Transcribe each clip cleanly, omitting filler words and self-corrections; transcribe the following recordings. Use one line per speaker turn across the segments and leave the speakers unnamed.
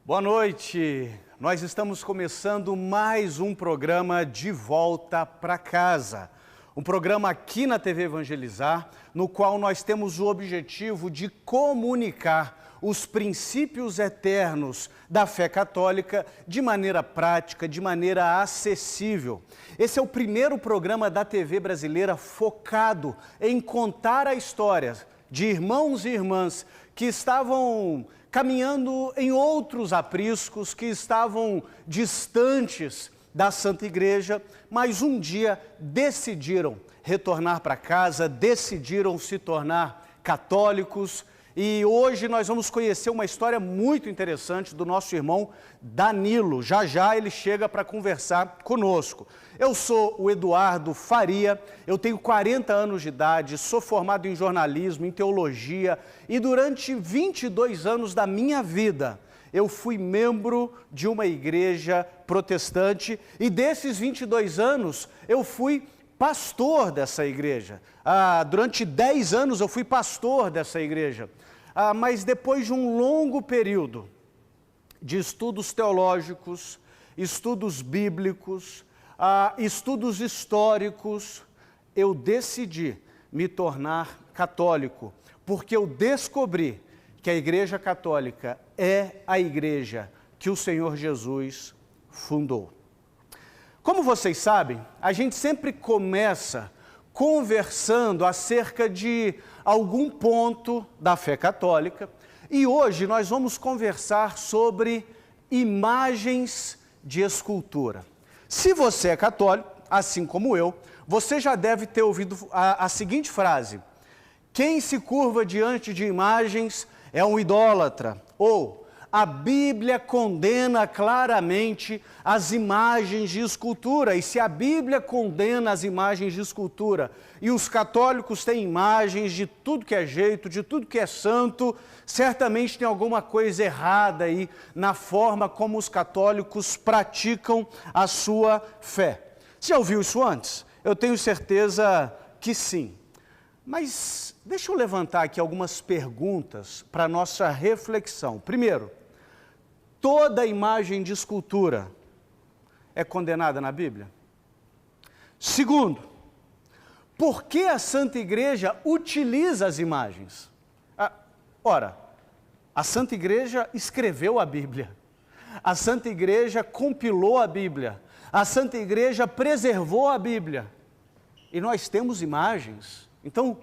Boa noite, nós estamos começando mais um programa De Volta para Casa. Um programa aqui na TV Evangelizar, no qual nós temos o objetivo de comunicar os princípios eternos da fé católica de maneira prática, de maneira acessível. Esse é o primeiro programa da TV brasileira focado em contar a história de irmãos e irmãs que estavam caminhando em outros apriscos, que estavam distantes da Santa Igreja, mas um dia decidiram retornar para casa, decidiram se tornar católicos. E hoje nós vamos conhecer uma história muito interessante do nosso irmão Danilo. Já já ele chega para conversar conosco. Eu sou o Eduardo Faria, eu tenho 40 anos de idade, sou formado em jornalismo, em teologia e durante 22 anos da minha vida eu fui membro de uma igreja protestante e desses 22 anos eu fui pastor dessa igreja. Durante 10 anos eu fui pastor dessa igreja. Mas depois de um longo período de estudos teológicos, estudos bíblicos, estudos históricos, eu decidi me tornar católico, porque eu descobri que a Igreja Católica é a igreja que o Senhor Jesus fundou. Como vocês sabem, a gente sempre começa conversando acerca de algum ponto da fé católica e hoje nós vamos conversar sobre imagens de escultura. Se você é católico, assim como eu, você já deve ter ouvido a seguinte frase: quem se curva diante de imagens é um idólatra, ou a Bíblia condena claramente as imagens de escultura, e se a Bíblia condena as imagens de escultura, e os católicos têm imagens de tudo que é jeito, de tudo que é santo, certamente tem alguma coisa errada aí na forma como os católicos praticam a sua fé. Você já ouviu isso antes? Eu tenho certeza que sim. Mas deixa eu levantar aqui algumas perguntas para a nossa reflexão. Primeiro, toda imagem de escultura é condenada na Bíblia? Segundo, por que a Santa Igreja utiliza as imagens? Ora, a Santa Igreja escreveu a Bíblia, a Santa Igreja compilou a Bíblia, a Santa Igreja preservou a Bíblia, e nós temos imagens. Então,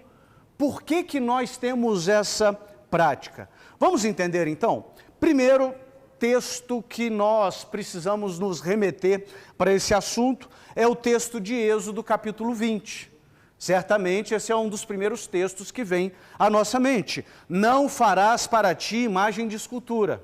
por que nós temos essa prática? Vamos entender então? Primeiro, texto que nós precisamos nos remeter para esse assunto é o texto de Êxodo capítulo 20. Certamente esse é um dos primeiros textos que vem à nossa mente. Não farás para ti imagem de escultura.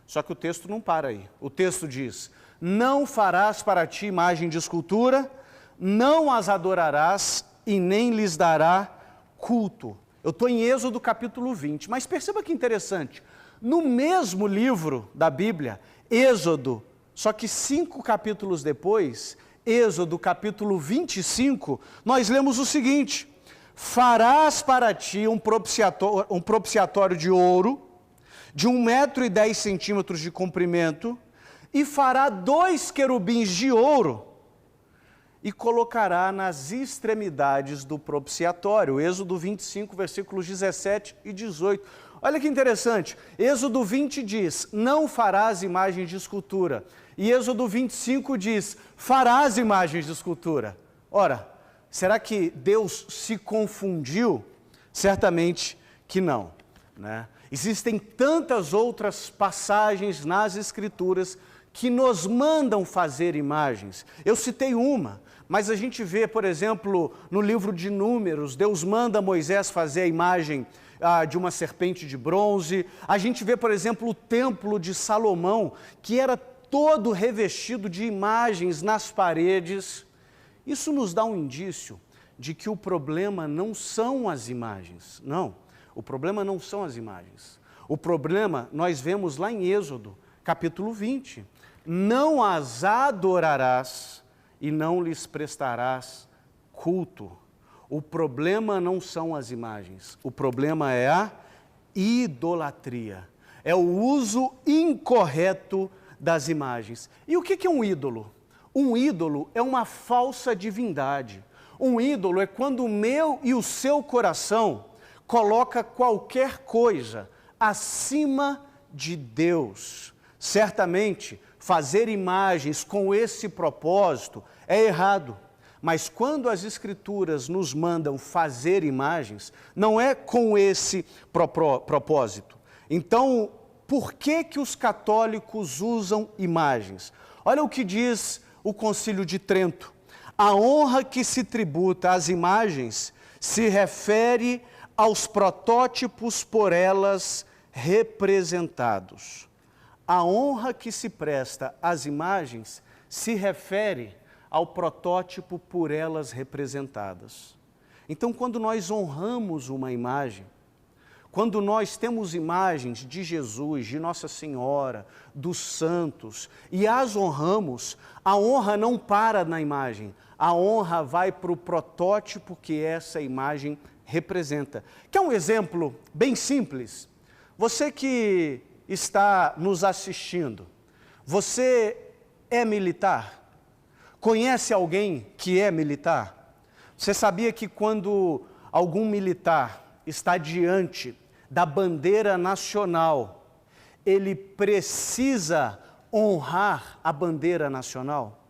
Só que o texto não para aí. O texto diz: não farás para ti imagem de escultura, não as adorarás e nem lhes dará culto. Eu estou em Êxodo capítulo 20, mas perceba que interessante. No mesmo livro da Bíblia, Êxodo, só que 5 capítulos depois, Êxodo capítulo 25, nós lemos o seguinte: farás para ti um propiciatório de ouro, de 1,10 m de comprimento, e fará 2 querubins de ouro, e colocará nas extremidades do propiciatório. Êxodo 25, versículos 17 e 18. Olha que interessante, Êxodo 20 diz: não farás imagens de escultura. E Êxodo 25 diz: farás imagens de escultura. Ora, será que Deus se confundiu? Certamente que não, né? Existem tantas outras passagens nas Escrituras que nos mandam fazer imagens. Eu citei uma, mas a gente vê, por exemplo, no livro de Números, Deus manda Moisés fazer a imagem de uma serpente de bronze. A gente vê, por exemplo, o templo de Salomão, que era todo revestido de imagens nas paredes. Isso nos dá um indício de que o problema não são as imagens. Não, o problema não são as imagens. O problema nós vemos lá em Êxodo, capítulo 20. Não as adorarás e não lhes prestarás culto. O problema não são as imagens, o problema é a idolatria. é o uso incorreto das imagens. E o que é um ídolo? Um ídolo é uma falsa divindade. Um ídolo é quando o meu e o seu coração coloca qualquer coisa acima de Deus. Certamente, fazer imagens com esse propósito é errado. Mas quando as Escrituras nos mandam fazer imagens, não é com esse propósito. Então, por que os católicos usam imagens? Olha o que diz o Concílio de Trento. A honra que se tributa às imagens se refere aos protótipos por elas representados. A honra que se presta às imagens se refere ao protótipo por elas representadas. Então, quando nós honramos uma imagem, quando nós temos imagens de Jesus, de Nossa Senhora, dos santos, e as honramos, a honra não para na imagem, a honra vai para o protótipo que essa imagem representa. Quer um exemplo bem simples? Você que está nos assistindo, você é militar? Conhece alguém que é militar? Você sabia que quando algum militar está diante da bandeira nacional, ele precisa honrar a bandeira nacional?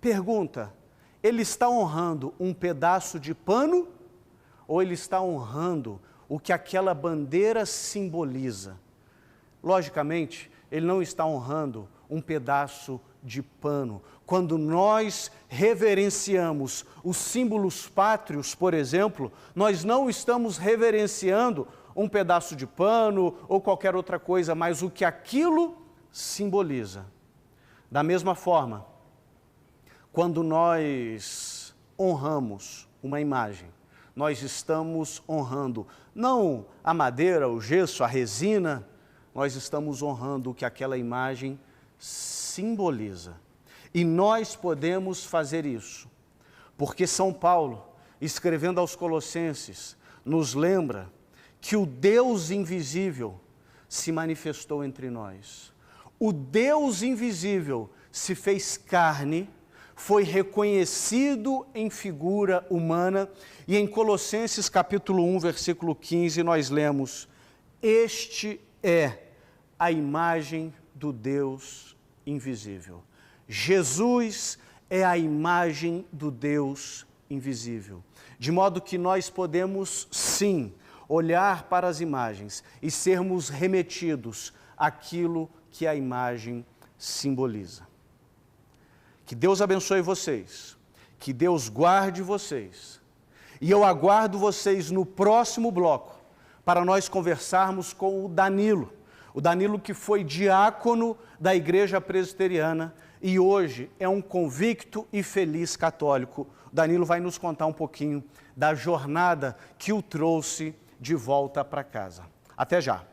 Pergunta, ele está honrando um pedaço de pano ou ele está honrando o que aquela bandeira simboliza? Logicamente, ele não está honrando um pedaço de pano. Quando nós reverenciamos os símbolos pátrios, por exemplo, nós não estamos reverenciando um pedaço de pano ou qualquer outra coisa, mas o que aquilo simboliza. Da mesma forma, quando nós honramos uma imagem, nós estamos honrando não a madeira, o gesso, a resina, nós estamos honrando o que aquela imagem simboliza. E nós podemos fazer isso, porque São Paulo, escrevendo aos Colossenses, nos lembra que o Deus invisível se manifestou entre nós. O Deus invisível se fez carne, foi reconhecido em figura humana, e em Colossenses capítulo 1, versículo 15, nós lemos: este é a imagem do Deus invisível. Jesus é a imagem do Deus invisível. De modo que nós podemos, sim, olhar para as imagens e sermos remetidos àquilo que a imagem simboliza. Que Deus abençoe vocês, que Deus guarde vocês. E eu aguardo vocês no próximo bloco para nós conversarmos com o Danilo. O Danilo que foi diácono da Igreja Presbiteriana e hoje é um convicto e feliz católico. O Danilo vai nos contar um pouquinho da jornada que o trouxe de volta para casa. Até já!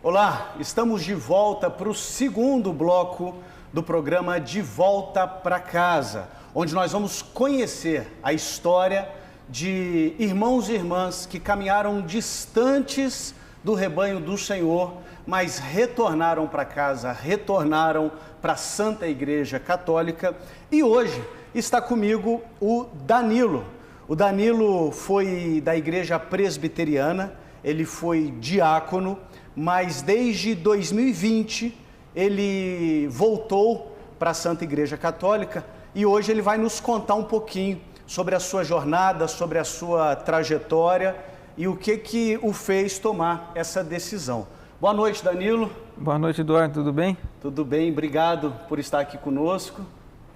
Olá, estamos de volta para o segundo bloco do programa De Volta para Casa, onde nós vamos conhecer a história de irmãos e irmãs que caminharam distantes do rebanho do Senhor, mas retornaram para casa, retornaram para a Santa Igreja Católica. E hoje está comigo o Danilo. O Danilo foi da Igreja Presbiteriana, ele foi diácono, mas desde 2020 ele voltou para a Santa Igreja Católica e hoje ele vai nos contar um pouquinho sobre a sua jornada, sobre a sua trajetória e o que o fez tomar essa decisão. Boa noite, Danilo.
Boa noite, Eduardo. Tudo bem?
Tudo bem, obrigado por estar aqui conosco.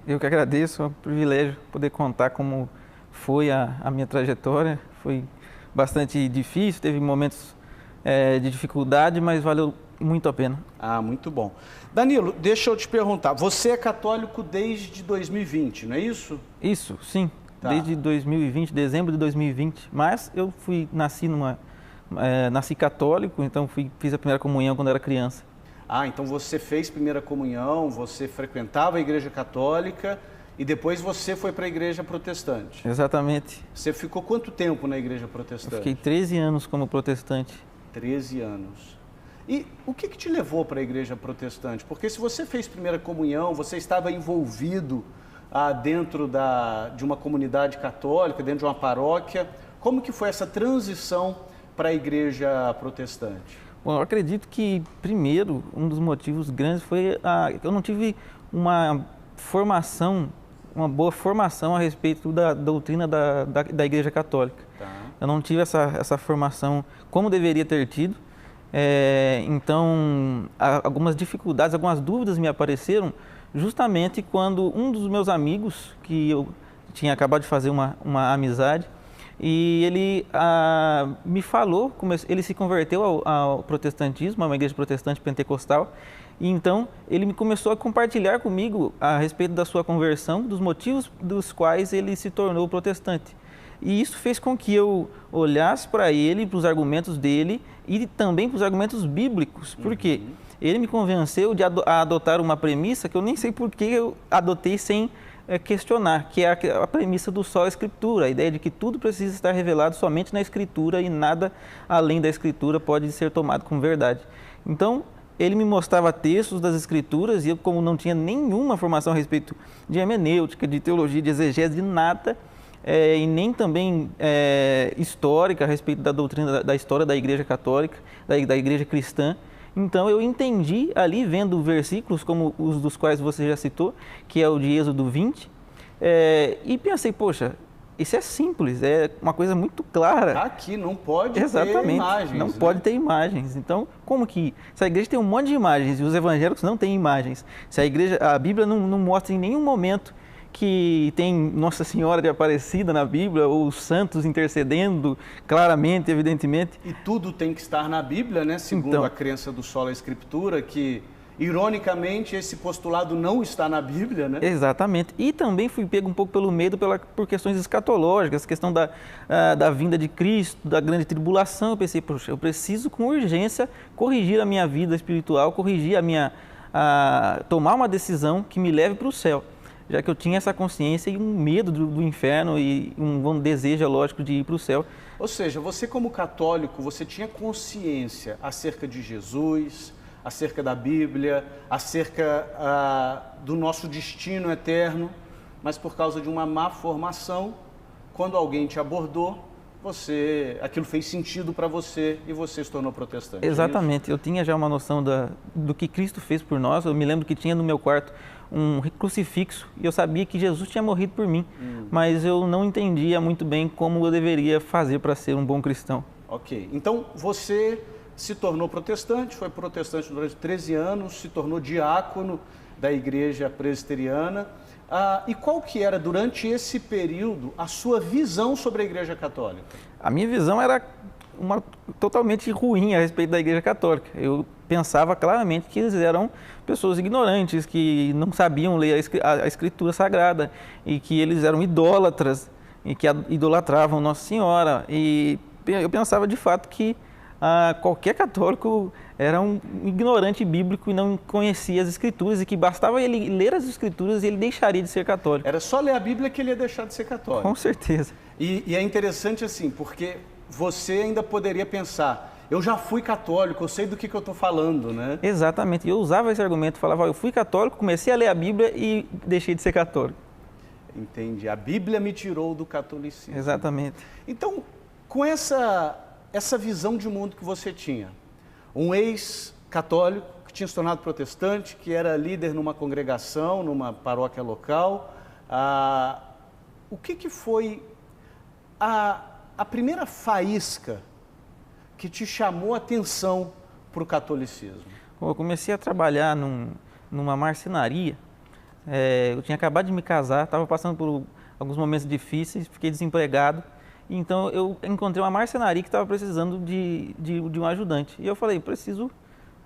Eu que agradeço, é um privilégio poder contar como foi a minha trajetória. Foi bastante difícil, teve momentos de dificuldade, mas valeu muito a pena.
Ah, muito bom. Danilo, deixa eu te perguntar, você é católico desde 2020, não é isso?
Isso, sim,
Tá.
desde 2020, dezembro de 2020, mas eu nasci católico, então fiz a primeira comunhão quando era criança.
Ah, então você fez primeira comunhão, você frequentava a igreja católica e depois você foi para a igreja protestante.
Exatamente.
Você ficou quanto tempo na igreja
Eu
protestante?
fiquei 13 anos como protestante.
13 anos. E o que te levou para a igreja protestante? Porque se você fez primeira comunhão, você estava envolvido dentro de uma comunidade católica, dentro de uma paróquia. Como que foi essa transição para a igreja protestante?
Bom, eu acredito que, primeiro, um dos motivos grandes foi que eu não tive uma boa formação a respeito da doutrina da Igreja Católica.
Tá.
Eu não tive essa formação como deveria ter tido. Então, algumas dificuldades, algumas dúvidas me apareceram justamente quando um dos meus amigos, que eu tinha acabado de fazer uma amizade, e ele me falou, ele se converteu ao protestantismo, a uma igreja protestante pentecostal, e então ele começou a compartilhar comigo a respeito da sua conversão, dos motivos dos quais ele se tornou protestante. E isso fez com que eu olhasse para ele, para os argumentos dele e também para os argumentos bíblicos, porque ele me convenceu a adotar uma premissa que eu nem sei por que eu adotei sem questionar, que é a premissa do só a Escritura, a ideia de que tudo precisa estar revelado somente na Escritura e nada além da Escritura pode ser tomado como verdade. Então, ele me mostrava textos das Escrituras e eu, como não tinha nenhuma formação a respeito de hermenêutica, de teologia, de exegese, de nada, e nem também histórica a respeito da doutrina da história da Igreja Católica, da Igreja Cristã. Então eu entendi ali, vendo versículos como os dos quais você já citou, que é o de Êxodo 20, e pensei, poxa, isso é simples, é uma coisa muito clara.
Aqui não pode
Exatamente,
ter imagens.
não pode ter imagens. Então, como que... Se a igreja tem um monte de imagens e os evangélicos não têm imagens, se a Bíblia não mostra em nenhum momento que tem Nossa Senhora de Aparecida na Bíblia, ou os santos intercedendo claramente, evidentemente.
E tudo tem que estar na Bíblia, né? Segundo a crença do Sola Escritura, que, ironicamente, esse postulado não está na Bíblia, né?
Exatamente. E também fui pego um pouco pelo medo por questões escatológicas, questão da vinda de Cristo, da grande tribulação. Eu pensei, poxa, eu preciso com urgência corrigir a minha vida espiritual, tomar uma decisão que me leve para o céu, já que eu tinha essa consciência e um medo do inferno e um desejo, lógico, de ir para o céu.
Ou seja, você como católico, você tinha consciência acerca de Jesus, acerca da Bíblia, acerca do nosso destino eterno, mas por causa de uma má formação, quando alguém te abordou, aquilo fez sentido para você e você se tornou protestante.
Exatamente, eu tinha já uma noção do que Cristo fez por nós. Eu me lembro que tinha no meu quarto um crucifixo e eu sabia que Jesus tinha morrido por mim, mas eu não entendia muito bem como eu deveria fazer para ser um bom cristão.
Ok, então você se tornou protestante, foi protestante durante 13 anos, se tornou diácono da igreja presbiteriana. E qual que era, durante esse período, a sua visão sobre a Igreja Católica?
A minha visão era totalmente ruim a respeito da Igreja Católica. Eu pensava claramente que eles eram pessoas ignorantes, que não sabiam ler a Escritura Sagrada e que eles eram idólatras e que idolatravam Nossa Senhora. E eu pensava de fato que qualquer católico era um ignorante bíblico e não conhecia as Escrituras e que bastava ele ler as Escrituras e ele deixaria de ser católico.
Era só ler a Bíblia que ele ia deixar de ser católico.
Com certeza.
E é interessante assim, porque você ainda poderia pensar, eu já fui católico, eu sei do que eu estou falando, né?
Exatamente. Eu usava esse argumento, falava, eu fui católico, comecei a ler a Bíblia e deixei de ser católico.
Entendi. A Bíblia me tirou do catolicismo.
Exatamente.
Então, com essa visão de mundo que você tinha, um ex-católico que tinha se tornado protestante, que era líder numa congregação, numa paróquia local, o que foi a primeira faísca que te chamou a atenção para o catolicismo?
Eu comecei a trabalhar numa marcenaria. Eu tinha acabado de me casar, estava passando por alguns momentos difíceis, fiquei desempregado. Então eu encontrei uma marcenaria que estava precisando de um ajudante. E eu falei, preciso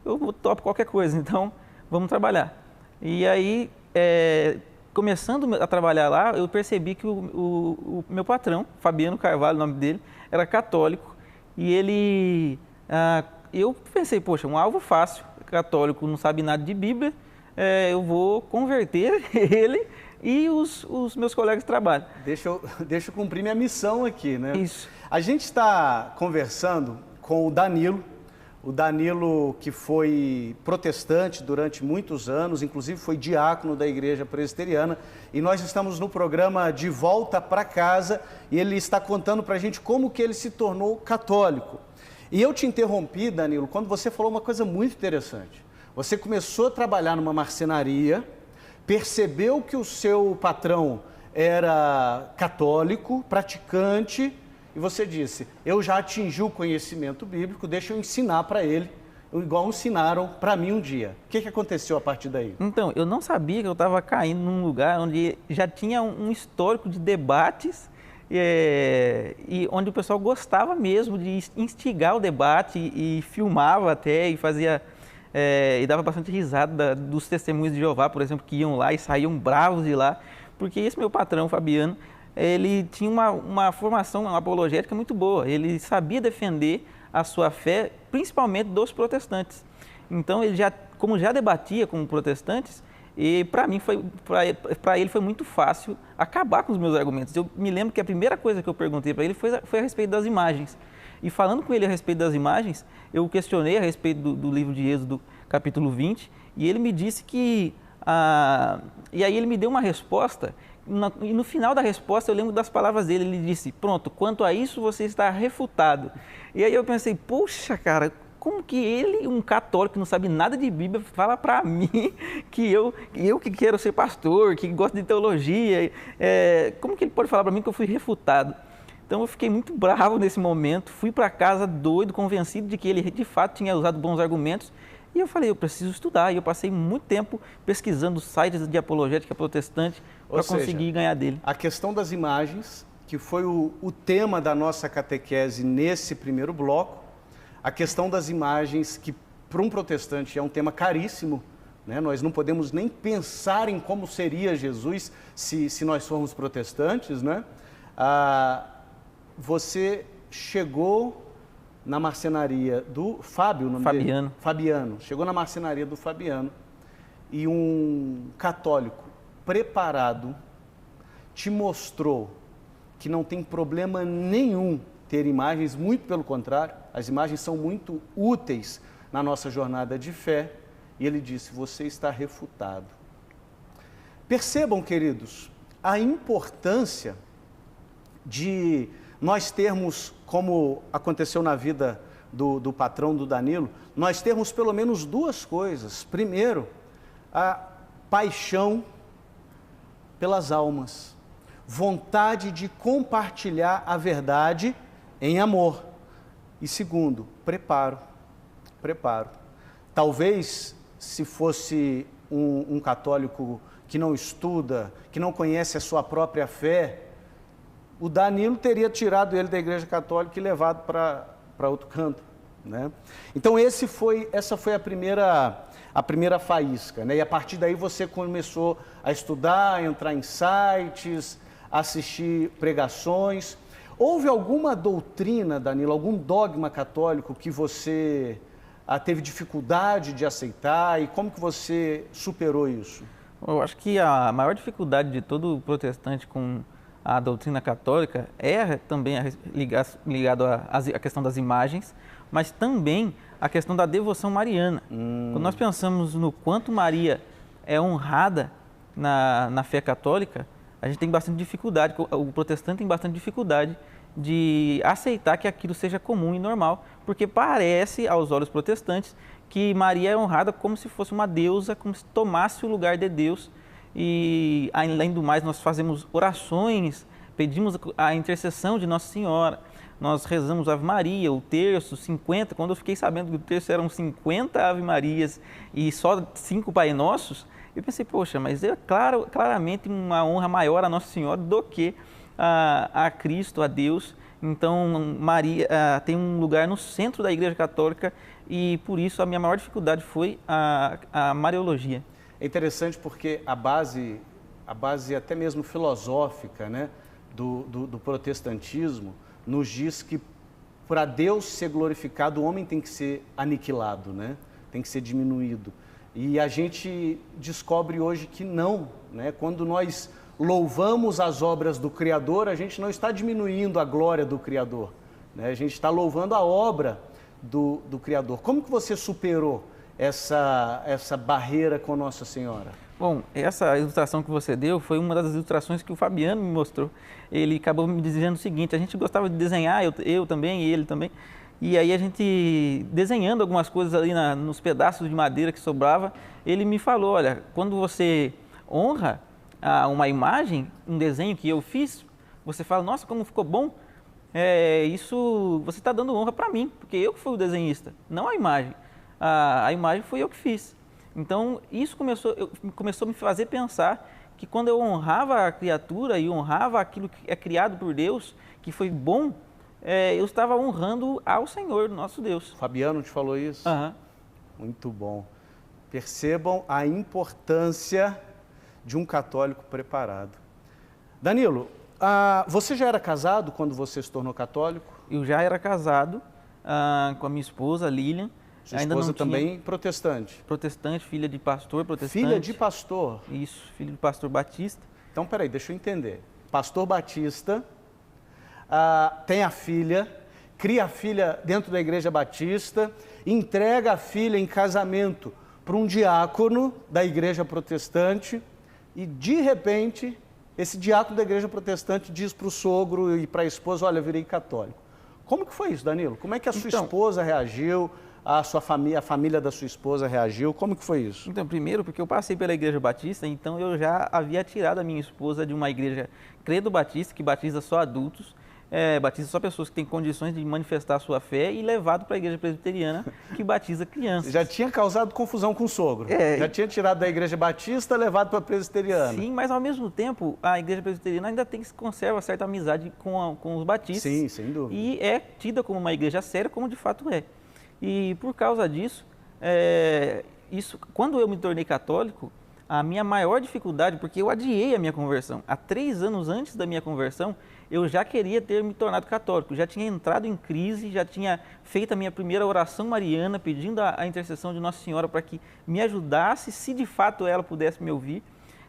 eu topo qualquer coisa, então vamos trabalhar. E aí, começando a trabalhar lá, eu percebi que o meu patrão, Fabiano Carvalho, o nome dele, era católico. E ele, eu pensei, poxa, um alvo fácil, católico, não sabe nada de Bíblia, eu vou converter ele e os meus colegas de trabalho.
Deixa eu cumprir minha missão aqui, né?
Isso.
A gente está conversando com o Danilo que foi protestante durante muitos anos, inclusive foi diácono da Igreja Presbiteriana, e nós estamos no programa De Volta para Casa, e ele está contando para a gente como que ele se tornou católico. E eu te interrompi, Danilo, quando você falou uma coisa muito interessante. Você começou a trabalhar numa marcenaria, percebeu que o seu patrão era católico, praticante, e você disse, eu já atingi o conhecimento bíblico, deixa eu ensinar para ele, igual ensinaram para mim um dia. O que aconteceu a partir daí?
Então, eu não sabia que eu estava caindo num lugar onde já tinha um histórico de debates e onde o pessoal gostava mesmo de instigar o debate e filmava até e fazia... e dava bastante risada dos testemunhos de Jeová, por exemplo, que iam lá e saíam bravos de lá, porque esse meu patrão, Fabiano, ele tinha uma formação apologética muito boa, ele sabia defender a sua fé, principalmente dos protestantes. Então, ele como já debatia com protestantes, e para ele foi muito fácil acabar com os meus argumentos. Eu me lembro que a primeira coisa que eu perguntei para ele foi a respeito das imagens. E falando com ele a respeito das imagens, eu questionei a respeito do livro de Êxodo, capítulo 20, e ele me disse que... e aí ele me deu uma resposta, e no final da resposta eu lembro das palavras dele, ele disse, pronto, quanto a isso você está refutado. E aí eu pensei, poxa, cara, como que ele, um católico que não sabe nada de Bíblia, fala para mim que eu que quero ser pastor, que gosto de teologia, como que ele pode falar para mim que eu fui refutado? Então eu fiquei muito bravo nesse momento, fui para casa doido, convencido de que ele de fato tinha usado bons argumentos, e eu falei, eu preciso estudar, e eu passei muito tempo pesquisando sites de apologética protestante para conseguir ganhar dele.
A questão das imagens, que foi o tema da nossa catequese nesse primeiro bloco, a questão das imagens, que para um protestante é um tema caríssimo, né? Nós não podemos nem pensar em como seria Jesus se nós formos protestantes, né? Você chegou na marcenaria do Fábio, o nome
Fabiano.
dele? Fabiano. Chegou na marcenaria do Fabiano e um católico preparado te mostrou que não tem problema nenhum ter imagens, muito pelo contrário, as imagens são muito úteis na nossa jornada de fé, e ele disse, você está refutado. Percebam, queridos, a importância de nós termos, como aconteceu na vida do patrão do Danilo, nós termos pelo menos duas coisas. Primeiro, a paixão pelas almas, vontade de compartilhar a verdade em amor. E segundo, preparo. Talvez, se fosse um católico que não estuda, que não conhece a sua própria fé, o Danilo teria tirado ele da Igreja Católica e levado para outro canto, né? Então essa foi a primeira faísca, né? E a partir daí você começou a estudar, a entrar em sites, assistir pregações. Houve alguma doutrina, Danilo, algum dogma católico que você teve dificuldade de aceitar, e como que você superou isso?
Eu acho que a maior dificuldade de todo protestante com a doutrina católica é também ligado à questão das imagens, mas também a questão da devoção mariana. Quando nós pensamos no quanto Maria é honrada na fé católica, a gente tem bastante dificuldade, o protestante tem bastante dificuldade de aceitar que aquilo seja comum e normal, porque parece, aos olhos protestantes, que Maria é honrada como se fosse uma deusa, como se tomasse o lugar de Deus. E, além do mais, nós fazemos orações, pedimos a intercessão de Nossa Senhora, nós rezamos Ave Maria, o terço, 50, quando eu fiquei sabendo que o terço eram 50 Ave Marias e só 5 Pai Nossos, eu pensei, poxa, mas é claramente uma honra maior a Nossa Senhora do que a Cristo, a Deus, Então, Maria tem um lugar no centro da Igreja Católica e, por isso, a minha maior dificuldade foi a Mariologia.
É interessante porque a base até mesmo filosófica, né, do protestantismo nos diz que para Deus ser glorificado, o homem tem que ser aniquilado, né? Tem que ser diminuído. E a gente descobre hoje que não, né? Quando nós louvamos as obras do Criador, a gente não está diminuindo a glória do Criador, né? A gente está louvando a obra do Criador. Como que você superou essa barreira com Nossa Senhora?
Bom, essa ilustração que você deu foi uma das ilustrações que o Fabiano me mostrou. Ele acabou me dizendo o seguinte: a gente gostava de desenhar, eu também e ele também, e aí a gente desenhando algumas coisas ali nos pedaços de madeira que sobrava, ele me falou: olha, quando você honra uma imagem, um desenho que eu fiz, você fala, nossa, como ficou bom, isso você está dando honra para mim, porque eu que fui o desenhista, não a imagem. A imagem foi eu que fiz. Então, isso começou a me fazer pensar que quando eu honrava a criatura e honrava aquilo que é criado por Deus, que foi bom, eu estava honrando ao Senhor, nosso Deus.
Fabiano te falou isso?
Uhum.
Muito bom. Percebam a importância de um católico preparado. Danilo, você já era casado quando você se tornou católico?
Eu já era casado com a minha esposa, Lilian.
Sua esposa também protestante?
Protestante, filha de pastor protestante.
Filha de pastor?
Isso, filho de pastor batista.
Então, peraí, deixa eu entender. Pastor batista, tem a filha, cria a filha dentro da igreja batista, entrega a filha em casamento para um diácono da igreja protestante e, de repente, esse diácono da igreja protestante diz para o sogro e para a esposa, olha, eu virei católico. Como que foi isso, Danilo? Como é que a sua esposa reagiu? A família da sua esposa reagiu? Como que foi isso?
Então, primeiro, porque eu passei pela igreja batista, então eu já havia tirado a minha esposa de uma igreja credo batista, que batiza só adultos, batiza só pessoas que têm condições de manifestar a sua fé, e levado para a igreja presbiteriana, que batiza crianças.
Já tinha causado confusão com o sogro. Já tinha tirado da igreja batista, levado para a presbiteriana.
Sim, mas ao mesmo tempo, a igreja presbiteriana ainda conserva certa amizade com os batistas.
Sim, sem dúvida.
E é tida como uma igreja séria, como de fato é. E por causa disso, quando eu me tornei católico, a minha maior dificuldade, porque eu adiei a minha conversão. Há 3 anos antes da minha conversão, eu já queria ter me tornado católico, já tinha entrado em crise, já tinha feito a minha primeira oração mariana, pedindo a intercessão de Nossa Senhora para que me ajudasse, se de fato ela pudesse me ouvir.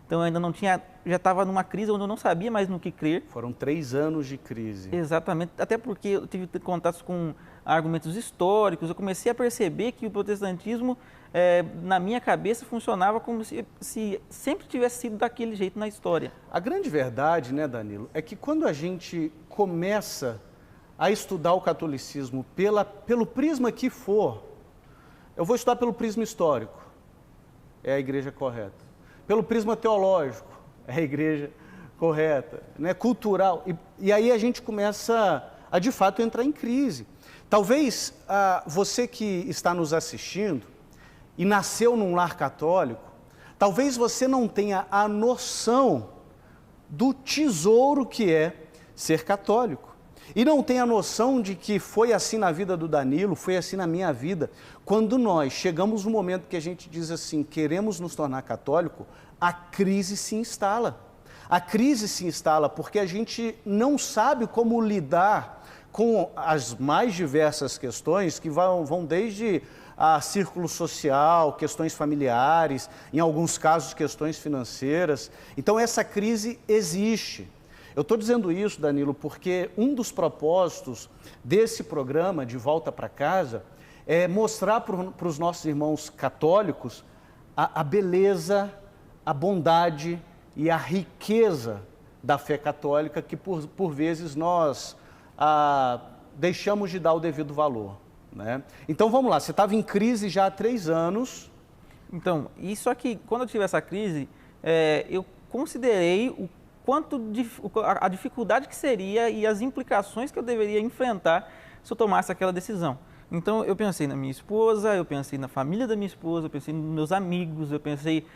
Então eu ainda não tinha, já estava numa crise onde eu não sabia mais no que crer.
Foram 3 anos de crise.
Exatamente, até porque eu tive contatos com argumentos históricos, eu comecei a perceber que o protestantismo, na minha cabeça, funcionava como se sempre tivesse sido daquele jeito na história.
A grande verdade, né, Danilo, é que quando a gente começa a estudar o catolicismo pelo prisma que for, eu vou estudar pelo prisma histórico, é a igreja correta. Pelo prisma teológico, é a igreja correta, né, cultural, e aí a gente começa a de fato entrar em crise. Talvez você que está nos assistindo e nasceu num lar católico, talvez você não tenha a noção do tesouro que é ser católico. E não tenha a noção de que foi assim na vida do Danilo, foi assim na minha vida. Quando nós chegamos no momento que a gente diz assim, queremos nos tornar católico, a crise se instala. A crise se instala porque a gente não sabe como lidar com as mais diversas questões que vão desde círculo social, questões familiares, em alguns casos questões financeiras. Então essa crise existe. Eu estou dizendo isso, Danilo, porque um dos propósitos desse programa de Volta para Casa é mostrar para os nossos irmãos católicos a beleza, a bondade e a riqueza da fé católica que por vezes nós deixamos de dar o devido valor, né? Então vamos lá, você estava em crise já há 3 anos.
Então, isso aqui, quando eu tive essa crise, eu considerei a dificuldade que seria e as implicações que eu deveria enfrentar se eu tomasse aquela decisão. Então eu pensei na minha esposa, eu pensei na família da minha esposa, eu pensei nos meus amigos, eu pensei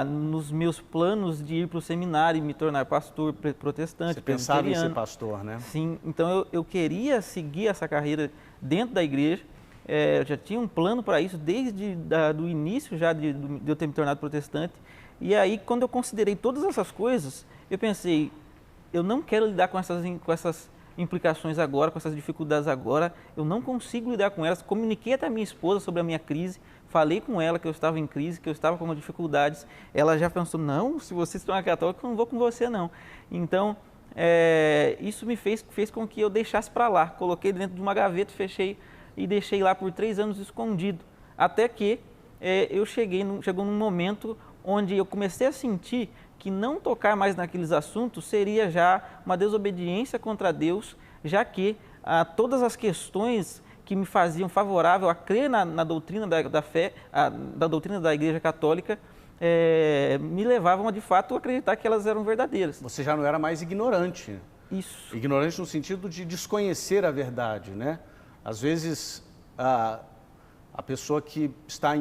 nos meus planos de ir para o seminário e me tornar pastor protestante.
Você pensava em ser pastor, né?
Sim, então eu queria seguir essa carreira dentro da igreja. Eu já tinha um plano para isso desde do início já de eu ter me tornado protestante. E aí, quando eu considerei todas essas coisas, eu pensei, eu não quero lidar com essas implicações agora, com essas dificuldades agora, eu não consigo lidar com elas. Comuniquei até a minha esposa sobre a minha crise, falei com ela que eu estava em crise, que eu estava com dificuldades. Ela já pensou, não, se você se tornar católico, eu não vou com você não. Então, isso me fez com que eu deixasse para lá, coloquei dentro de uma gaveta, fechei e deixei lá por 3 anos escondido, até que chegou num momento onde eu comecei a sentir que não tocar mais naqueles assuntos seria já uma desobediência contra Deus, já que todas as questões que me faziam favorável a crer na doutrina da fé, da doutrina da Igreja Católica, me levavam a de fato acreditar que elas eram verdadeiras.
Você já não era mais ignorante.
Isso.
Ignorante no sentido de desconhecer a verdade, né? Às vezes a pessoa que está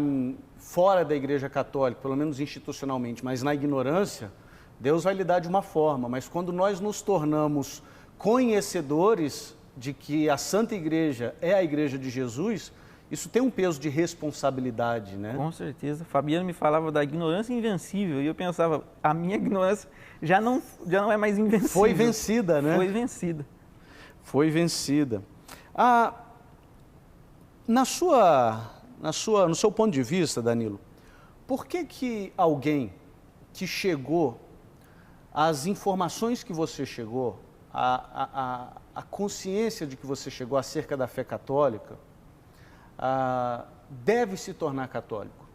fora da Igreja Católica, pelo menos institucionalmente, mas na ignorância, Deus vai lidar de uma forma, mas quando nós nos tornamos conhecedores de que a Santa Igreja é a Igreja de Jesus, isso tem um peso de responsabilidade, né?
Com certeza. Fabiano me falava da ignorância invencível e eu pensava, a minha ignorância já não é mais invencível.
Foi vencida, né?
Foi vencida.
Foi vencida. No seu ponto de vista, Danilo, por que alguém que chegou às informações que você chegou, a consciência de que você chegou acerca da fé católica, deve se tornar católico?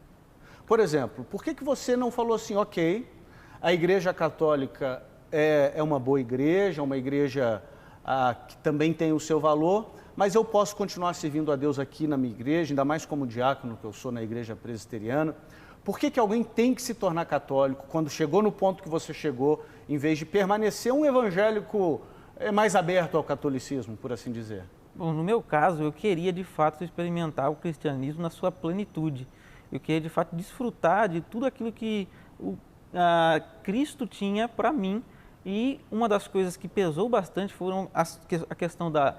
Por exemplo, por que você não falou assim, ok, a Igreja Católica é uma boa igreja, uma igreja que também tem o seu valor, mas eu posso continuar servindo a Deus aqui na minha igreja, ainda mais como diácono que eu sou na igreja presbiteriana. Por que alguém tem que se tornar católico quando chegou no ponto que você chegou, em vez de permanecer um evangélico mais aberto ao catolicismo, por assim dizer?
Bom, no meu caso, eu queria de fato experimentar o cristianismo na sua plenitude. Eu queria de fato desfrutar de tudo aquilo que Cristo tinha para mim. E uma das coisas que pesou bastante foram a questão da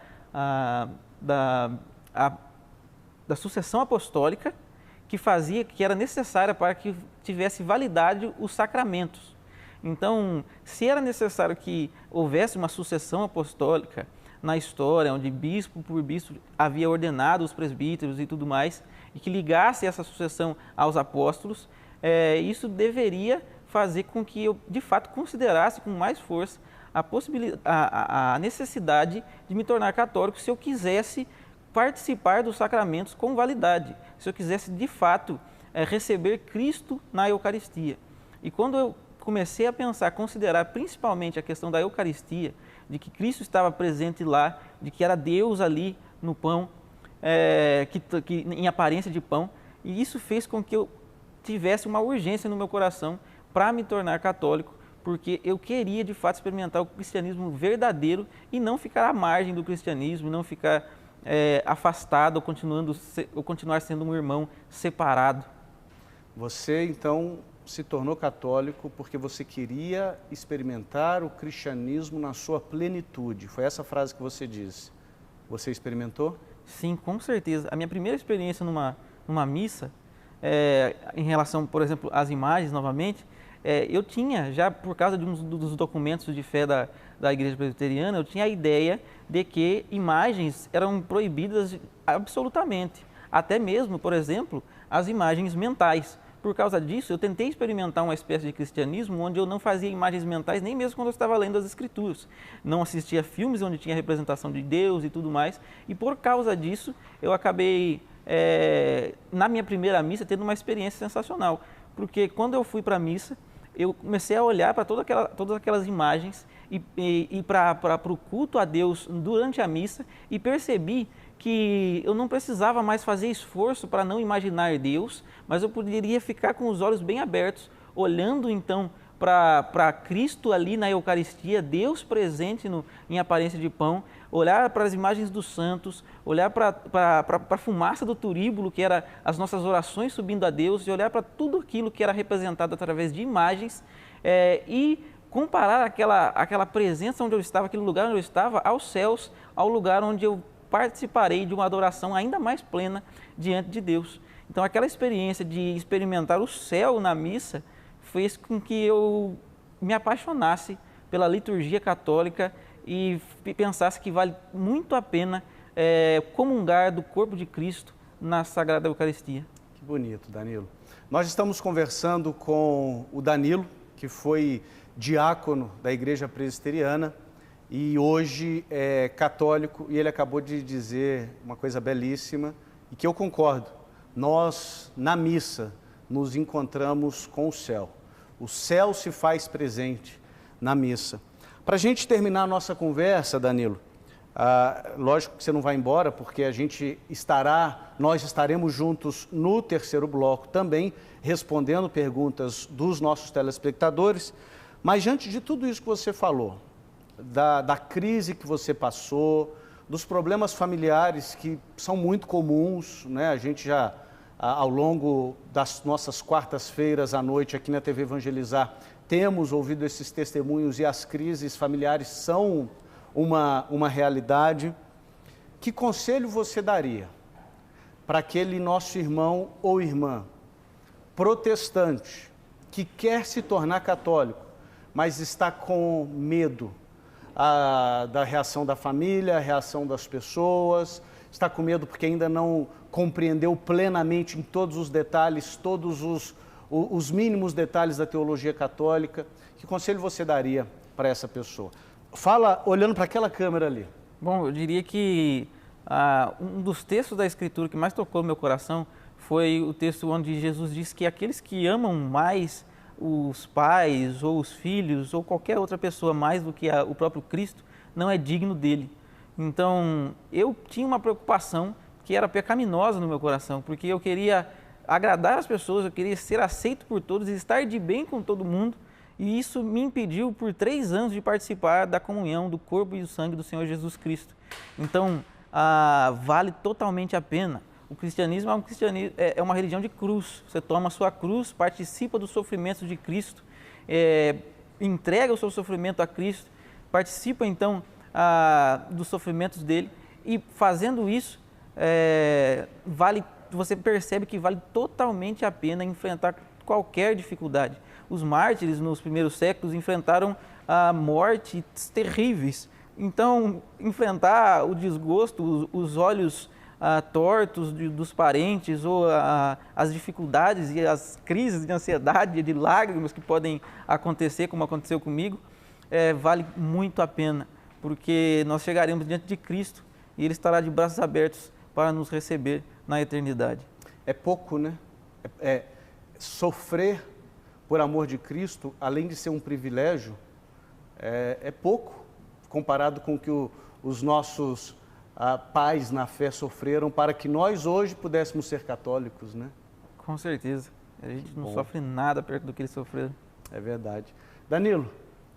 sucessão apostólica, que era necessária para que tivesse validade os sacramentos. Então, se era necessário que houvesse uma sucessão apostólica na história, onde bispo por bispo havia ordenado os presbíteros e tudo mais, e que ligasse essa sucessão aos apóstolos, isso deveria fazer com que eu, de fato, considerasse com mais força a necessidade de me tornar católico se eu quisesse participar dos sacramentos com validade, se eu quisesse, de fato, receber Cristo na Eucaristia. E quando eu comecei a pensar, considerar principalmente a questão da Eucaristia, de que Cristo estava presente lá, de que era Deus ali no pão, em aparência de pão, e isso fez com que eu tivesse uma urgência no meu coração para me tornar católico, porque eu queria de fato experimentar o cristianismo verdadeiro e não ficar à margem do cristianismo, não ficar afastado ou continuar sendo um irmão separado.
Você então se tornou católico porque você queria experimentar o cristianismo na sua plenitude. Foi essa frase que você disse. Você experimentou?
Sim, com certeza. A minha primeira experiência numa missa, em relação, por exemplo, às imagens novamente, eu tinha, já por causa de um dos documentos de fé da Igreja Presbiteriana, eu tinha a ideia de que imagens eram proibidas absolutamente. Até mesmo, por exemplo, as imagens mentais. Por causa disso, eu tentei experimentar uma espécie de cristianismo onde eu não fazia imagens mentais, nem mesmo quando eu estava lendo as Escrituras. Não assistia filmes onde tinha representação de Deus e tudo mais. E por causa disso, eu acabei, na minha primeira missa, tendo uma experiência sensacional. Porque quando eu fui para a missa, eu comecei a olhar para todas aquelas imagens e para o culto a Deus durante a missa e percebi que eu não precisava mais fazer esforço para não imaginar Deus, mas eu poderia ficar com os olhos bem abertos, olhando então para Cristo ali na Eucaristia, Deus presente em aparência de pão, olhar para as imagens dos santos, olhar para a fumaça do turíbulo, que era as nossas orações subindo a Deus, e olhar para tudo aquilo que era representado através de imagens e comparar aquela presença onde eu estava, aquele lugar onde eu estava, aos céus, ao lugar onde eu participarei de uma adoração ainda mais plena diante de Deus. Então, aquela experiência de experimentar o céu na missa fez com que eu me apaixonasse pela liturgia católica e pensasse que vale muito a pena comungar do corpo de Cristo na Sagrada Eucaristia.
Que bonito, Danilo. Nós estamos conversando com o Danilo, que foi diácono da Igreja Presbiteriana e hoje é católico, e ele acabou de dizer uma coisa belíssima e que eu concordo. Nós, na missa, nos encontramos com o céu. O céu se faz presente na missa. Para a gente terminar a nossa conversa, Danilo, lógico que você não vai embora, porque nós estaremos juntos no terceiro bloco também, respondendo perguntas dos nossos telespectadores. Mas diante de tudo isso que você falou, da crise que você passou, dos problemas familiares que são muito comuns, né? A gente já, ao longo das nossas quartas-feiras à noite aqui na TV Evangelizar, temos ouvido esses testemunhos e as crises familiares são uma realidade. Que conselho você daria para aquele nosso irmão ou irmã protestante que quer se tornar católico, mas está com medo da reação da família, a reação das pessoas, está com medo porque ainda não compreendeu plenamente em todos os detalhes, todos os mínimos detalhes da teologia católica? Que conselho você daria para essa pessoa? Fala olhando para aquela câmera ali.
Bom, eu diria que um dos textos da Escritura que mais tocou meu coração foi o texto onde Jesus diz que aqueles que amam mais os pais ou os filhos ou qualquer outra pessoa mais do que o próprio Cristo não é digno dele. Então, eu tinha uma preocupação que era pecaminosa no meu coração, porque eu queria agradar as pessoas, eu queria ser aceito por todos e estar de bem com todo mundo, e isso me impediu por 3 anos de participar da comunhão do corpo e do sangue do Senhor Jesus Cristo. Então, vale totalmente a pena. O cristianismo é uma religião de cruz. Você toma a sua cruz, participa dos sofrimentos de Cristo, entrega o seu sofrimento a Cristo, participa então dos sofrimentos dele, e fazendo isso, você percebe que vale totalmente a pena enfrentar qualquer dificuldade. Os mártires nos primeiros séculos enfrentaram mortes terríveis. Então, enfrentar o desgosto, os olhos tortos dos parentes, ou as dificuldades e as crises de ansiedade, de lágrimas que podem acontecer, como aconteceu comigo, vale muito a pena, porque nós chegaremos diante de Cristo e Ele estará de braços abertos para nos receber na eternidade. É pouco, né?
Sofrer por amor de Cristo, além de ser um privilégio, é pouco comparado com o que os nossos pais na fé sofreram para que nós hoje pudéssemos ser católicos, né?
Com certeza. A gente não sofre nada perto do que eles sofreram.
É verdade. Danilo,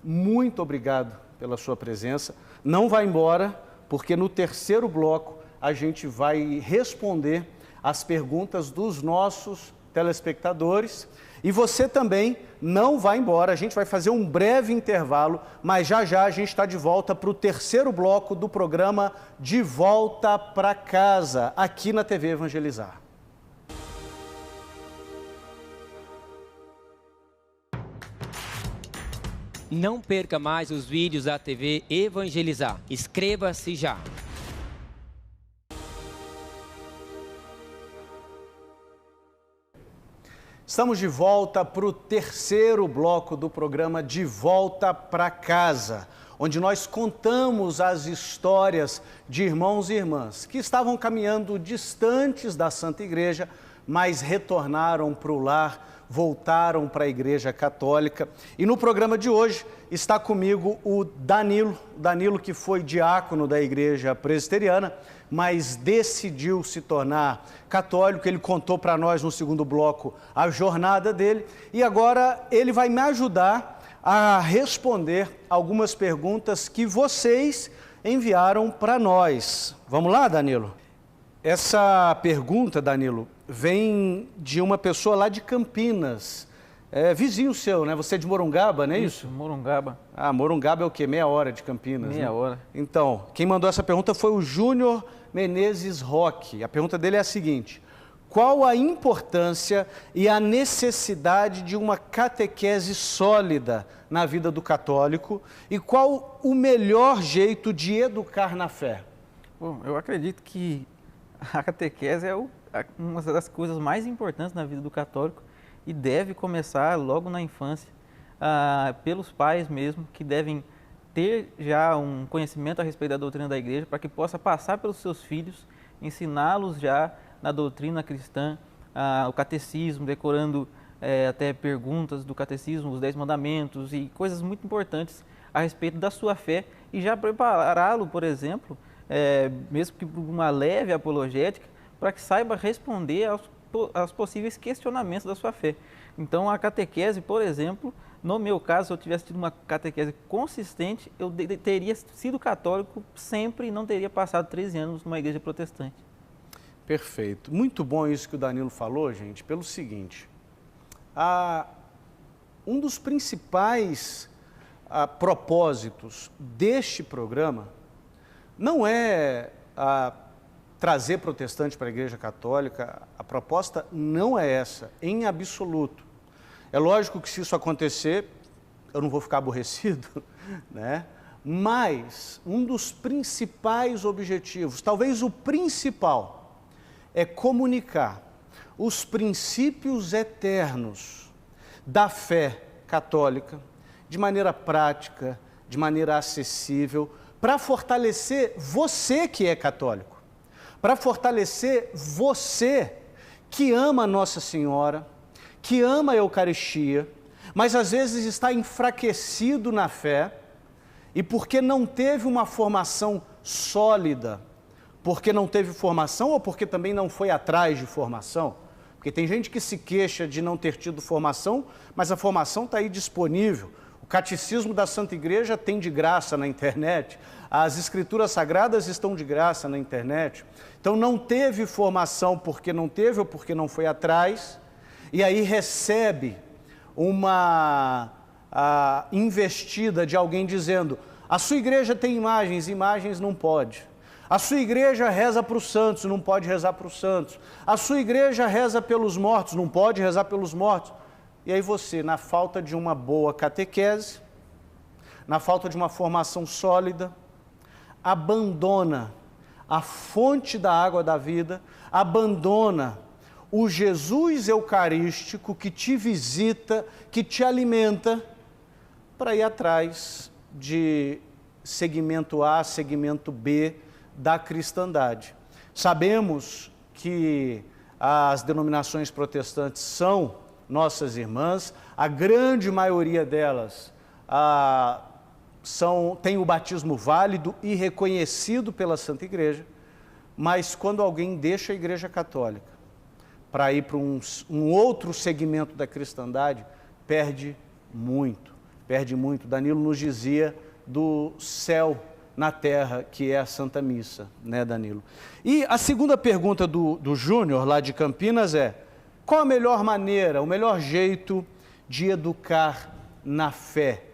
muito obrigado pela sua presença. Não vá embora, porque no terceiro bloco a gente vai responder as perguntas dos nossos telespectadores. E você também não vai embora, a gente vai fazer um breve intervalo, mas já a gente está de volta para o terceiro bloco do programa De Volta para Casa, aqui na TV Evangelizar.
Não perca mais os vídeos da TV Evangelizar. Inscreva-se já!
Estamos de volta para o terceiro bloco do programa De Volta para Casa, onde nós contamos as histórias de irmãos e irmãs que estavam caminhando distantes da Santa Igreja, mas retornaram para o lar, voltaram para a Igreja Católica. E no programa de hoje está comigo o Danilo que foi diácono da Igreja Presbiteriana, mas decidiu se tornar católico. Ele contou para nós no segundo bloco a jornada dele e agora ele vai me ajudar a responder algumas perguntas que vocês enviaram para nós. Vamos lá, Danilo? Essa pergunta, Danilo, vem de uma pessoa lá de Campinas, vizinho seu, né? Você é de Morungaba, não é isso?
Morungaba.
Ah, Morungaba é o quê? Meia hora de Campinas,
Meia hora.
Então, quem mandou essa pergunta foi o Júnior Menezes Roque. A pergunta dele é a seguinte: qual a importância e a necessidade de uma catequese sólida na vida do católico e qual o melhor jeito de educar na fé?
Bom, eu acredito que a catequese é uma das coisas mais importantes na vida do católico e deve começar logo na infância, pelos pais mesmo, que devem ter já um conhecimento a respeito da doutrina da igreja para que possa passar pelos seus filhos, ensiná-los já na doutrina cristã, o catecismo, decorando até perguntas do catecismo, os 10 mandamentos e coisas muito importantes a respeito da sua fé e já prepará-lo, por exemplo, mesmo que por uma leve apologética, para que saiba responder aos possíveis questionamentos da sua fé. Então, a catequese, por exemplo, no meu caso, se eu tivesse tido uma catequese consistente, eu teria sido católico sempre e não teria passado 13 anos numa igreja protestante.
Perfeito. Muito bom isso que o Danilo falou, gente, pelo seguinte: um dos principais propósitos deste programa não é trazer protestante para a Igreja Católica. A proposta não é essa, em absoluto. É lógico que se isso acontecer, eu não vou ficar aborrecido, né? Mas um dos principais objetivos, talvez o principal, é comunicar os princípios eternos da fé católica de maneira prática, de maneira acessível, para fortalecer você que é católico, para fortalecer você que ama Nossa Senhora, que ama a Eucaristia, mas às vezes está enfraquecido na fé e porque não teve uma formação sólida, porque não teve formação ou porque também não foi atrás de formação. Porque tem gente que se queixa de não ter tido formação, mas a formação está aí disponível. O Catecismo da Santa Igreja tem de graça na internet, as Escrituras Sagradas estão de graça na internet. Então não teve formação porque não teve ou porque não foi atrás, e aí recebe uma investida de alguém dizendo: a sua igreja tem imagens não pode. A sua igreja reza para os santos, não pode rezar para os santos. A sua igreja reza pelos mortos, não pode rezar pelos mortos. E aí você, na falta de uma boa catequese, na falta de uma formação sólida, abandona a fonte da água da vida, abandona o Jesus eucarístico que te visita, que te alimenta, para ir atrás de segmento A, segmento B da cristandade. Sabemos que as denominações protestantes são nossas irmãs, a grande maioria delas tem o batismo válido e reconhecido pela Santa Igreja, mas quando alguém deixa a Igreja Católica para ir para um outro segmento da cristandade, perde muito, perde muito. Danilo nos dizia do céu na terra, que é a Santa Missa, né, Danilo? E a segunda pergunta do Júnior, lá de Campinas, é: qual a melhor maneira, o melhor jeito de educar na fé?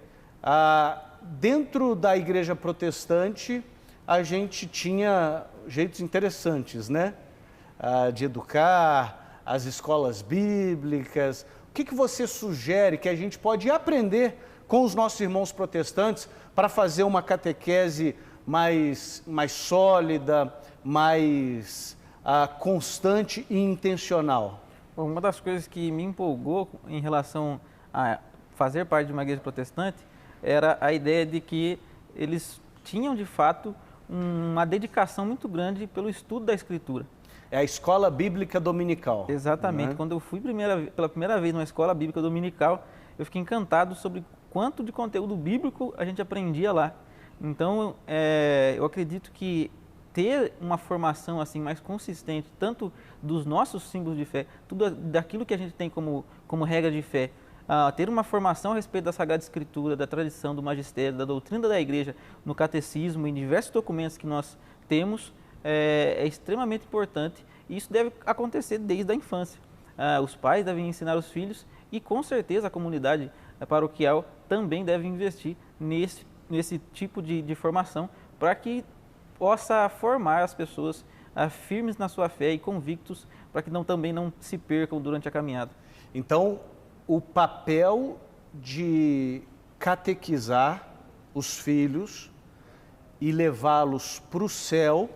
Dentro da igreja protestante, a gente tinha jeitos interessantes, né? De educar, as escolas bíblicas. O que você sugere que a gente pode aprender com os nossos irmãos protestantes para fazer uma catequese mais sólida, mais constante e intencional?
Bom, uma das coisas que me empolgou em relação a fazer parte de uma igreja protestante era a ideia de que eles tinham, de fato, uma dedicação muito grande pelo estudo da Escritura.
É a escola bíblica dominical.
Exatamente.
Né?
Quando eu fui pela primeira vez numa escola bíblica dominical, eu fiquei encantado sobre quanto de conteúdo bíblico a gente aprendia lá. Então, eu acredito que ter uma formação assim mais consistente, tanto dos nossos símbolos de fé, tudo daquilo que a gente tem como regra de fé, ter uma formação a respeito da Sagrada Escritura, da tradição, do magistério, da doutrina da igreja, no catecismo, em diversos documentos que nós temos, é extremamente importante e isso deve acontecer desde a infância. Os pais devem ensinar os filhos e com certeza a comunidade paroquial também deve investir nesse tipo de formação para que possa formar as pessoas firmes na sua fé e convictos para que também não se percam durante a caminhada.
Então, o papel de catequizar os filhos e levá-los para o céu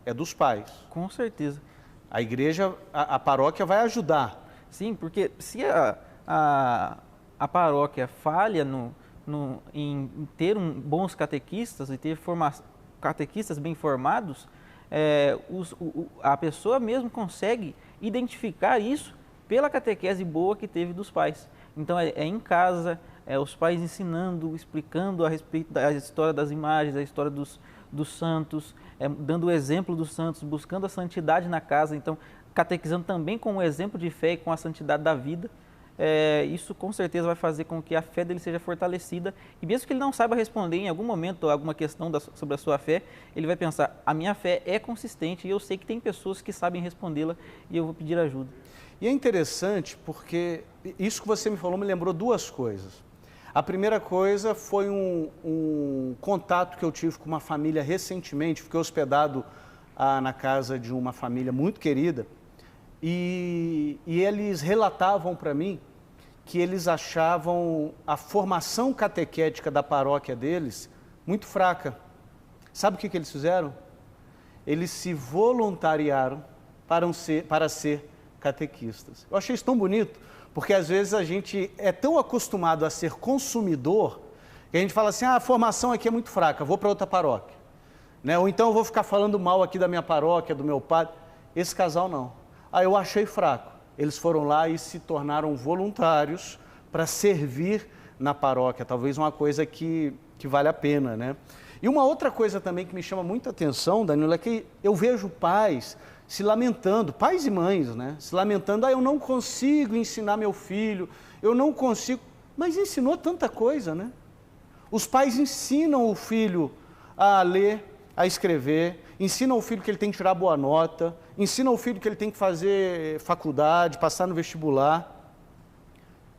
é dos pais.
Com certeza.
A igreja, a paróquia vai ajudar.
Sim, porque se a paróquia falha em ter bons catequistas e ter catequistas bem formados, a pessoa mesmo consegue identificar isso pela catequese boa que teve dos pais. Então é em casa, os pais ensinando, explicando a respeito da história das imagens, a história dos santos, dando o exemplo dos santos, buscando a santidade na casa, então catequizando também com o exemplo de fé e com a santidade da vida. Isso com certeza vai fazer com que a fé dele seja fortalecida e mesmo que ele não saiba responder em algum momento alguma questão sobre a sua fé, ele vai pensar, a minha fé é consistente e eu sei que tem pessoas que sabem respondê-la e eu vou pedir ajuda.
E é interessante porque isso que você me falou me lembrou duas coisas. A primeira coisa foi um contato que eu tive com uma família recentemente, fiquei hospedado na casa de uma família muito querida e eles relatavam para mim que eles achavam a formação catequética da paróquia deles muito fraca. Sabe o que eles fizeram? Eles se voluntariaram para ser catequistas. Eu achei isso tão bonito, porque às vezes a gente é tão acostumado a ser consumidor, que a gente fala assim, a formação aqui é muito fraca, vou para outra paróquia. Né? Ou então eu vou ficar falando mal aqui da minha paróquia, do meu padre. Esse casal não. Eu achei fraco. Eles foram lá e se tornaram voluntários para servir na paróquia, talvez uma coisa que vale a pena, né? E uma outra coisa também que me chama muita atenção, Danilo, é que eu vejo pais se lamentando, pais e mães, né? Se lamentando, eu não consigo ensinar meu filho, eu não consigo... Mas ensinou tanta coisa, né? Os pais ensinam o filho a ler, a escrever, ensinam o filho que ele tem que tirar boa nota, ensinam o filho que ele tem que fazer faculdade, passar no vestibular.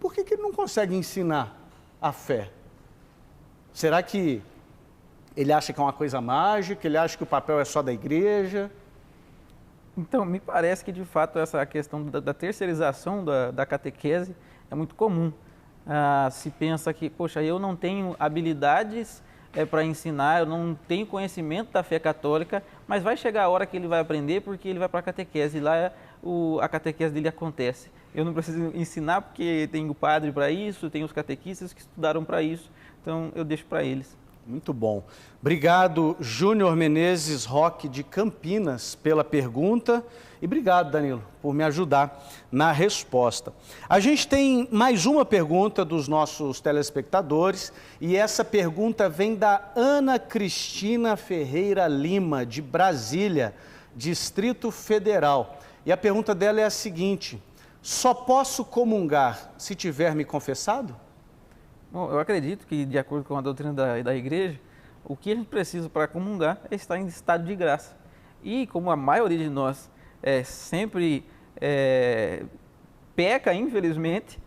Por que ele não consegue ensinar a fé? Será que ele acha que é uma coisa mágica, ele acha que o papel é só da igreja?
Então, me parece que de fato essa questão da terceirização da catequese é muito comum. Se pensa que, poxa, eu não tenho habilidades para ensinar, eu não tenho conhecimento da fé católica, mas vai chegar a hora que ele vai aprender porque ele vai para a catequese e lá a catequese dele acontece. Eu não preciso ensinar porque tem o padre para isso, tem os catequistas que estudaram para isso, então eu deixo para eles.
Muito bom. Obrigado, Júnior Menezes Roque, de Campinas, pela pergunta. E obrigado, Danilo, por me ajudar na resposta. A gente tem mais uma pergunta dos nossos telespectadores, e essa pergunta vem da Ana Cristina Ferreira Lima, de Brasília, Distrito Federal. E a pergunta dela é a seguinte: só posso comungar se tiver me confessado?
Bom, eu acredito que, de acordo com a doutrina da igreja, o que a gente precisa para comungar é estar em estado de graça. E como a maioria de nós sempre peca, infelizmente,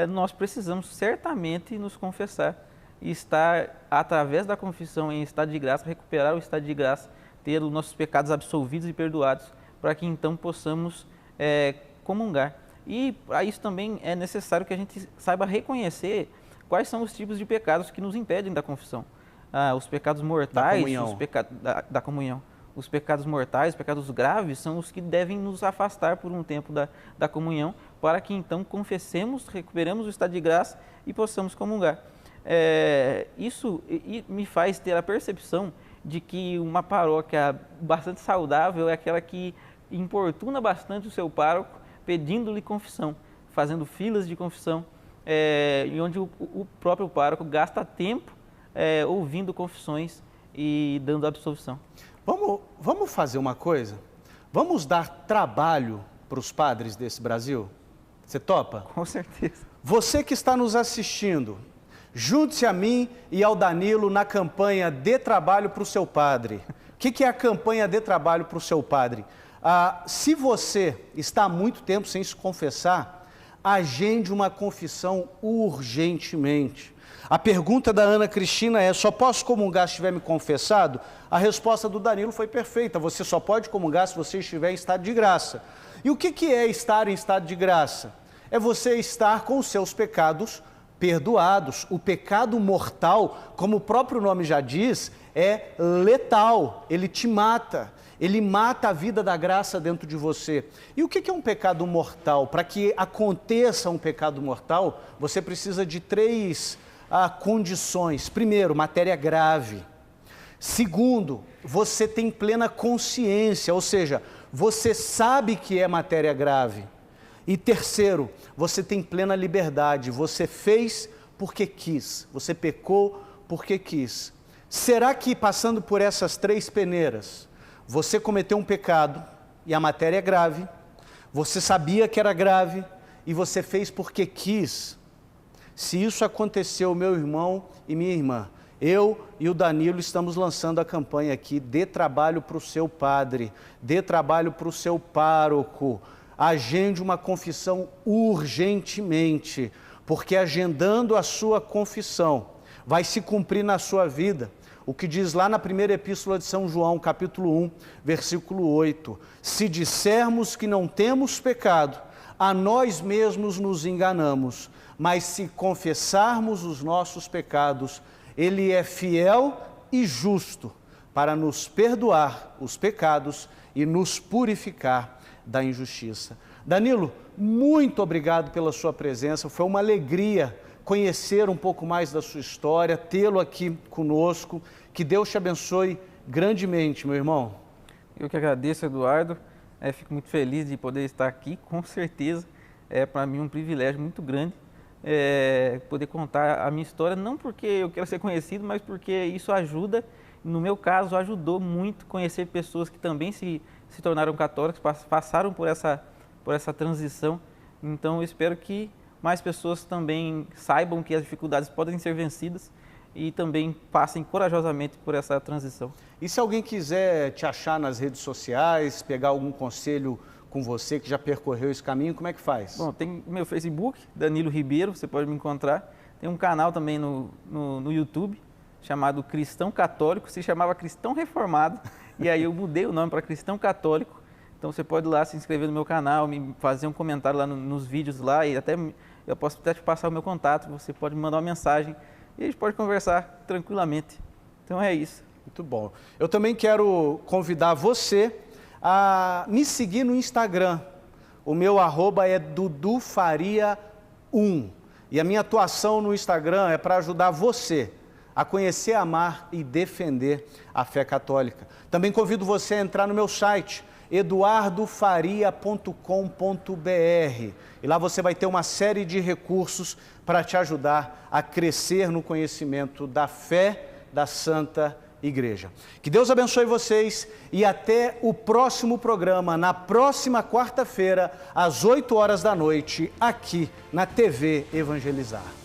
nós precisamos certamente nos confessar e estar, através da confissão em estado de graça, recuperar o estado de graça, ter os nossos pecados absolvidos e perdoados, para que então possamos comungar. E para isso também é necessário que a gente saiba reconhecer quais são os tipos de pecados que nos impedem da confissão. Os pecados mortais, da comunhão. Os pecados mortais, os pecados graves, são os que devem nos afastar por um tempo da comunhão, para que então confessemos, recuperemos o estado de graça e possamos comungar. Isso me faz ter a percepção de que uma paróquia bastante saudável é aquela que importuna bastante o seu pároco, pedindo-lhe confissão, fazendo filas de confissão, e onde o próprio pároco gasta tempo ouvindo confissões e dando absolvição.
Vamos fazer uma coisa? Vamos dar trabalho para os padres desse Brasil? Você topa?
Com certeza.
Você que está nos assistindo, junte-se a mim e ao Danilo na campanha Dê Trabalho para o Seu Padre. O que é a campanha Dê Trabalho para o Seu Padre? Se você está há muito tempo sem se confessar, agende uma confissão urgentemente. A pergunta da Ana Cristina é: só posso comungar se tiver me confessado? A resposta do Danilo foi perfeita: você só pode comungar se você estiver em estado de graça. E o que é estar em estado de graça? É você estar com os seus pecados perdoados. O pecado mortal, como o próprio nome já diz, é letal, ele te mata. Ele mata a vida da graça dentro de você. E o que é um pecado mortal? Para que aconteça um pecado mortal, você precisa de três condições. Primeiro, matéria grave. Segundo, você tem plena consciência, ou seja, você sabe que é matéria grave. E terceiro, você tem plena liberdade. Você fez porque quis. Você pecou porque quis. Será que passando por essas três peneiras, você cometeu um pecado e a matéria é grave, você sabia que era grave e você fez porque quis? Se isso aconteceu, meu irmão e minha irmã, eu e o Danilo estamos lançando a campanha aqui: Dê Trabalho para o Seu Padre, dê trabalho para o seu pároco, agende uma confissão urgentemente, porque agendando a sua confissão, vai se cumprir na sua vida o que diz lá na primeira epístola de São João, capítulo 1, versículo 8. Se dissermos que não temos pecado, a nós mesmos nos enganamos, mas se confessarmos os nossos pecados, Ele é fiel e justo para nos perdoar os pecados e nos purificar da injustiça. Danilo, muito obrigado pela sua presença, foi uma alegria conhecer um pouco mais da sua história, tê-lo aqui conosco. Que Deus te abençoe grandemente, meu irmão.
Eu que agradeço, Eduardo. Fico muito feliz de poder estar aqui, com certeza. É para mim um privilégio muito grande poder contar a minha história, não porque eu quero ser conhecido, mas porque isso ajuda. No meu caso, ajudou muito conhecer pessoas que também se tornaram católicos, passaram por essa transição. Então, eu espero que mais pessoas também saibam que as dificuldades podem ser vencidas e também passem corajosamente por essa transição.
E se alguém quiser te achar nas redes sociais, pegar algum conselho com você que já percorreu esse caminho, como é que faz?
Bom, tem o meu Facebook, Danilo Ribeiro, você pode me encontrar. Tem um canal também no YouTube, chamado Cristão Católico, se chamava Cristão Reformado, e aí eu mudei o nome para Cristão Católico. Então você pode ir lá se inscrever no meu canal, me fazer um comentário lá nos vídeos lá, e eu posso até te passar o meu contato, você pode me mandar uma mensagem e a gente pode conversar tranquilamente. Então é isso.
Muito bom. Eu também quero convidar você a me seguir no Instagram. O meu @ é dudufaria1 e a minha atuação no Instagram é para ajudar você a conhecer, amar e defender a fé católica. Também convido você a entrar no meu site, eduardofaria.com.br, e lá você vai ter uma série de recursos para te ajudar a crescer no conhecimento da fé da Santa Igreja. Que Deus abençoe vocês e até o próximo programa, na próxima quarta-feira, às 8 horas da noite, aqui na TV Evangelizar.